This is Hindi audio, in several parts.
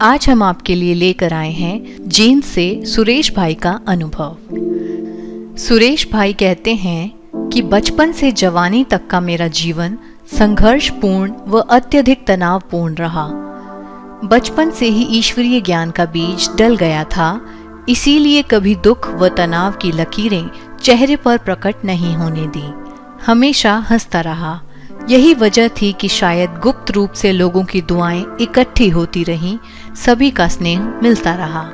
आज हम आपके लिए लेकर आए हैं जींद से सुरेश भाई का अनुभव। सुरेश भाई कहते हैं कि बचपन से जवानी तक का मेरा जीवन संघर्षपूर्ण व अत्यधिक तनावपूर्ण रहा। बचपन से ही ईश्वरीय ज्ञान का बीज डल गया था, इसीलिए कभी दुख व तनाव की लकीरें चेहरे पर प्रकट नहीं होने दी। हमेशा हंसता रहा। यही वजह थी कि शायद गुप्त रूप से लोगों की दुआएं इकट्ठी होती रहीं, सभी का स्नेह मिलता रहा।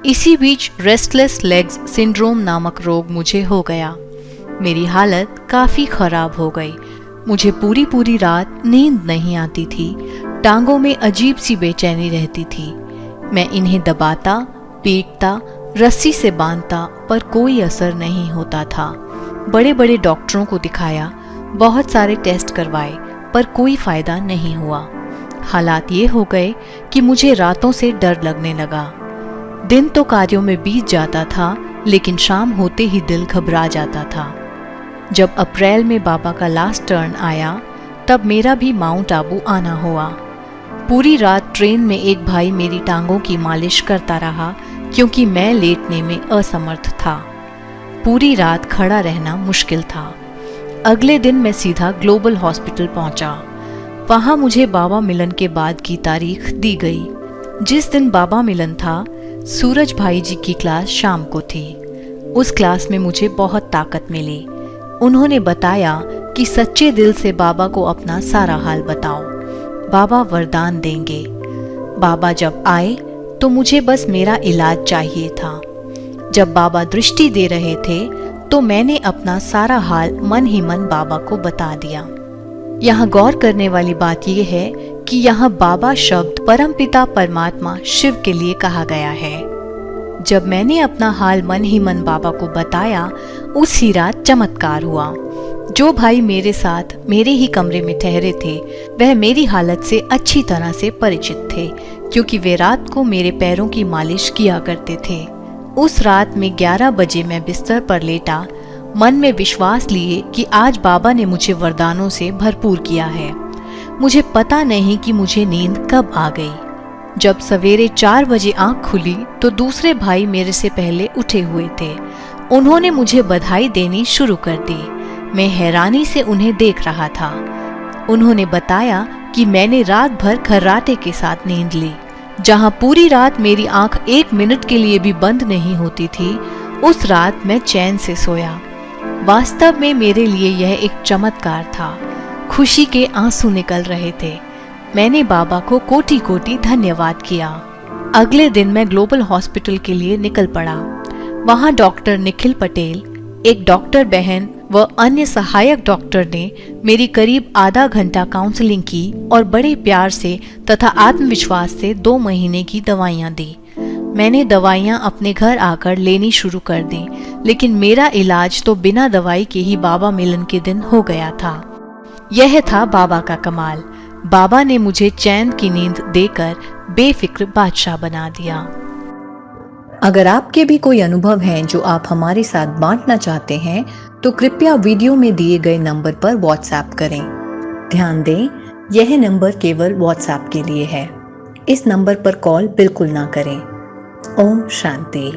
इसी बीच रेस्टलेस लेग्स सिंड्रोम नामक रोग मुझे हो गया। मेरी हालत काफी खराब हो गई। मुझे पूरी रात नींद नहीं आती थी। टांगों में अजीब सी बेचैनी रहती थी। मैं इन्हें दबाता, पीटता, रस्सी से बांधता, पर कोई असर नहीं होता था। बड़े बड़े डॉक्टरों को दिखाया, बहुत सारे टेस्ट करवाए, पर कोई फायदा नहीं हुआ। हालात ये हो गए कि मुझे रातों से डर लगने लगा। दिन तो कार्यों में बीत जाता था, लेकिन शाम होते ही दिल घबरा जाता था। जब अप्रैल में बाबा का लास्ट टर्न आया, तब मेरा भी माउंट आबू आना हुआ। पूरी रात ट्रेन में एक भाई मेरी टांगों की मालिश करता रहा, क्योंकि मैं लेटने में असमर्थ था। पूरी रात खड़ा रहना मुश्किल था। अगले दिन मैं सीधा ग्लोबल हॉस्पिटल पहुंचा। वहां मुझे बाबा मिलन के बाद की तारीख दी गई। जिस दिन बाबा मिलन था, सूरज भाई जी की क्लास शाम को थी। उस क्लास में मुझे बहुत ताकत मिली। उन्होंने बताया कि सच्चे दिल से बाबा को अपना सारा हाल बताओ, बाबा वरदान देंगे। बाबा जब आए तो मुझे बस मेरा इलाज चाहिए था। जब बाबा दृष्टि दे रहे थे तो मैंने अपना सारा हाल मन ही मन बाबा को बता दिया। यहाँ गौर करने वाली बात यह है कि यहाँ बाबा शब्द परमपिता परमात्मा शिव के लिए कहा गया है। जब मैंने अपना हाल मन ही मन बाबा को बताया, उसी रात चमत्कार हुआ। जो भाई मेरे साथ मेरे ही कमरे में ठहरे थे, वह मेरी हालत से अच्छी तरह से परिचित थे, क्योंकि वे रात को मेरे पैरों की मालिश किया करते थे। उस रात में 11 बजे मैं बिस्तर पर लेटा, मन में विश्वास लिए कि आज बाबा ने मुझे वरदानों से भरपूर किया है। मुझे पता नहीं कि मुझे नींद कब आ गई। जब सवेरे 4 बजे आंख खुली तो दूसरे भाई मेरे से पहले उठे हुए थे। उन्होंने मुझे बधाई देनी शुरू कर दी। मैं हैरानी से उन्हें देख रहा था। उन्होंने बताया कि मैंने रात भर खर्राटे के साथ नींद ली। जहां पूरी रात मेरी आंख 1 मिनट के लिए भी बंद नहीं होती थी, उस रात मैं चैन से सोया। वास्तव में मेरे लिए यह एक चमत्कार था। खुशी के आंसू निकल रहे थे। मैंने बाबा को कोटि कोटि धन्यवाद किया। अगले दिन मैं ग्लोबल हॉस्पिटल के लिए निकल पड़ा। वहां डॉक्टर निखिल पटेल, एक डॉक्टर बहन व अन्य सहायक डॉक्टर ने मेरी करीब आधा घंटा काउंसलिंग की और बड़े प्यार से तथा आत्मविश्वास से 2 महीने की दवाइयां दी। मैंने दवाइयां अपने घर आकर लेनी शुरू कर दी, लेकिन मेरा इलाज तो बिना दवाई के ही बाबा मिलन के दिन हो गया था। यह था बाबा का कमाल। बाबा ने मुझे चैन की नींद देकर बेफिक्र बादशाह बना दिया। अगर आपके भी कोई अनुभव हैं जो आप हमारे साथ बांटना चाहते हैं, तो कृपया वीडियो में दिए गए नंबर पर व्हाट्सएप करें। ध्यान दें, यह नंबर केवल व्हाट्सएप के लिए है। इस नंबर पर कॉल बिल्कुल ना करें। ओम शांति।